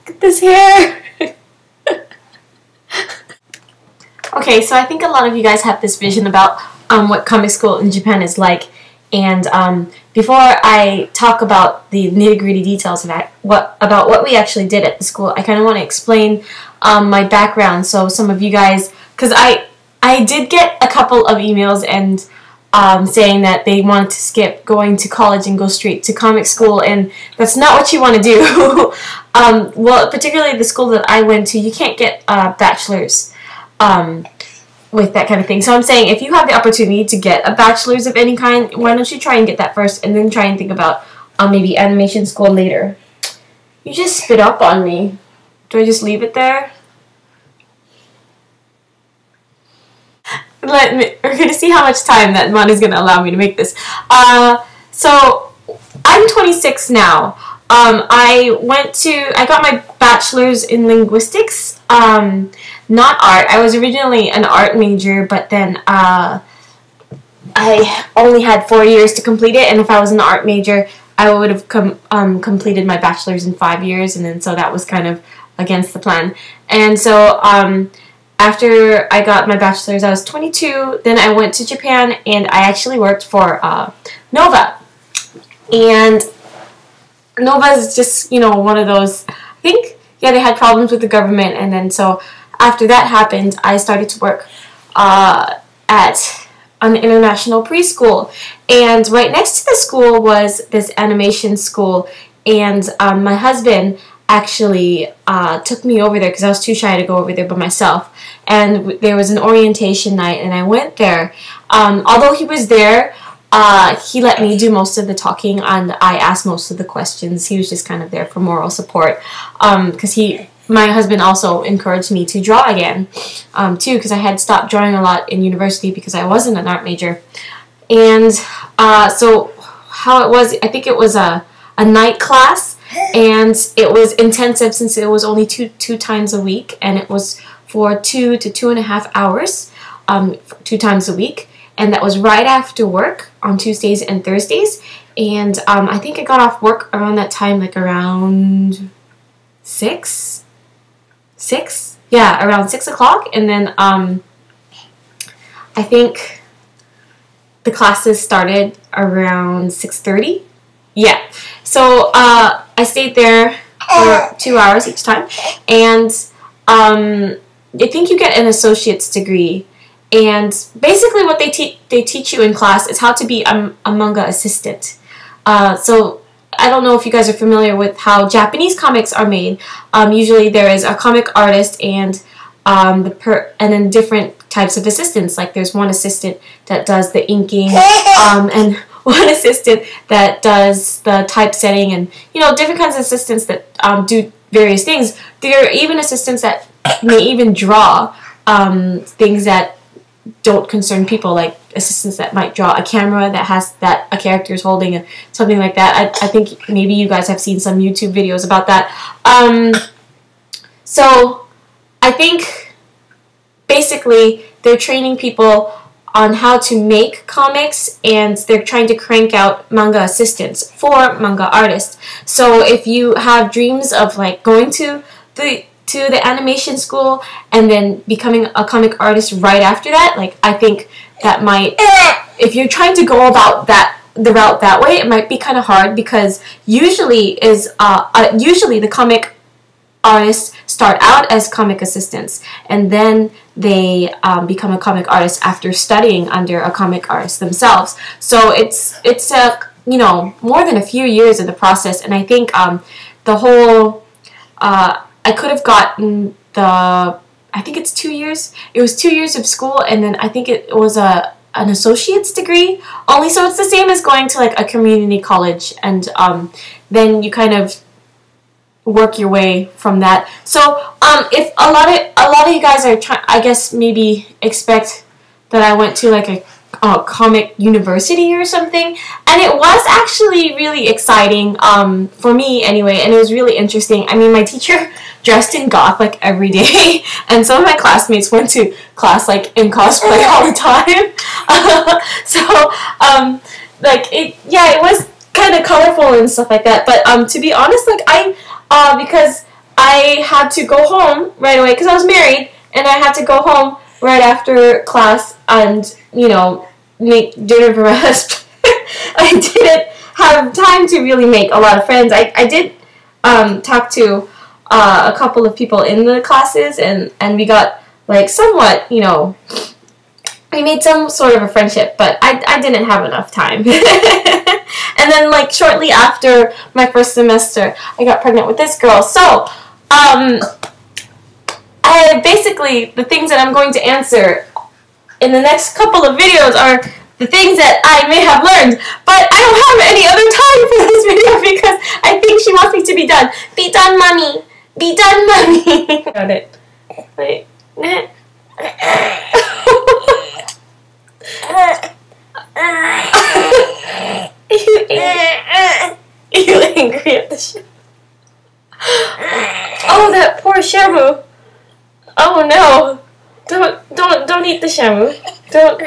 Look at this hair. Okay, so I think a lot of you guys have this vision about what comic school in Japan is like, and before I talk about the nitty-gritty details of that, about what we actually did at the school, I kind of want to explain my background. So some of you guys, because I did get a couple of emails and saying that they wanted to skip going to college and go straight to comic school, and that's not what you want to do. Well, particularly the school that I went to, you can't get a bachelor's with that kind of thing. So I'm saying if you have the opportunity to get a bachelor's of any kind, why don't you try and get that first and then try and think about maybe animation school later. You just spit up on me. Do I just leave it there? We're going to see how much time that Mon is going to allow me to make this. So I'm 26 now. I got my bachelor's in linguistics, not art. I was originally an art major, but then I only had 4 years to complete it, and if I was an art major, I would have completed my bachelor's in 5 years, and then so that was kind of against the plan. And so after I got my bachelor's, I was 22, then I went to Japan, and I actually worked for Nova. And Nova is just, you know, one of those, I think, yeah, they had problems with the government, and then so after that happened, I started to work at an international preschool, and right next to the school was this animation school, and my husband actually took me over there because I was too shy to go over there by myself, and there was an orientation night, and I went there. Although he was there, he let me do most of the talking, and I asked most of the questions. He was just kind of there for moral support, because my husband also encouraged me to draw again, too, because I had stopped drawing a lot in university because I wasn't an art major. And so how it was, I think it was a night class, and it was intensive since it was only two times a week, and it was for 2 to 2.5 hours, 2 times a week. And that was right after work on Tuesdays and Thursdays. And I think I got off work around that time, like around 6? Yeah, around 6 o'clock. And then I think the classes started around 6:30. Yeah. So I stayed there for 2 hours each time. And I think you get an associate's degree. And basically what they teach you in class is how to be a manga assistant. So I don't know if you guys are familiar with how Japanese comics are made. Usually there is a comic artist and then different types of assistants. Like there's one assistant that does the inking, and one assistant that does the typesetting, and you know, different kinds of assistants that do various things. There are even assistants that may even draw things that don't concern people, like assistants that might draw a camera that a character is holding, something like that. I think maybe you guys have seen some YouTube videos about that. So I think basically they're training people on how to make comics, and they're trying to crank out manga assistants for manga artists. So if you have dreams of like going to the animation school and then becoming a comic artist right after that, like I think that might, if you're trying to go about the route that way, it might be kind of hard, because usually the comic artists start out as comic assistants, and then they become a comic artist after studying under a comic artist themselves. So it's you know, more than a few years in the process, and I think the whole I could have gotten I think it's 2 years. It was 2 years of school, and then I think it was an associate's degree only. So it's the same as going to like a community college, and then you kind of work your way from that. So if a lot of you guys are trying, I guess maybe expect that I went to like a comic university or something, and it was actually really exciting for me anyway, and it was really interesting. I mean, my teacher dressed in goth like every day, and some of my classmates went to class like in cosplay all the time. So like it was kind of colorful and stuff like that. But to be honest, like because I had to go home right away because I was married, and I had to go home right after class and, you know, make dinner for my husband. I didn't have time to really make a lot of friends. I did talk to a couple of people in the classes, and we got, like, somewhat, you know, we made some sort of a friendship, but I didn't have enough time. And then, like, shortly after my first semester, I got pregnant with this girl. So, basically, the things that I'm going to answer in the next couple of videos are the things that I may have learned, but I don't have any other time for this video because I think she wants me to be done. Be done, mommy. Be done, mommy. Got it. Wait. You angry at the show? Oh, that poor Shamu. Oh no. Don't eat the Shamu. Don't.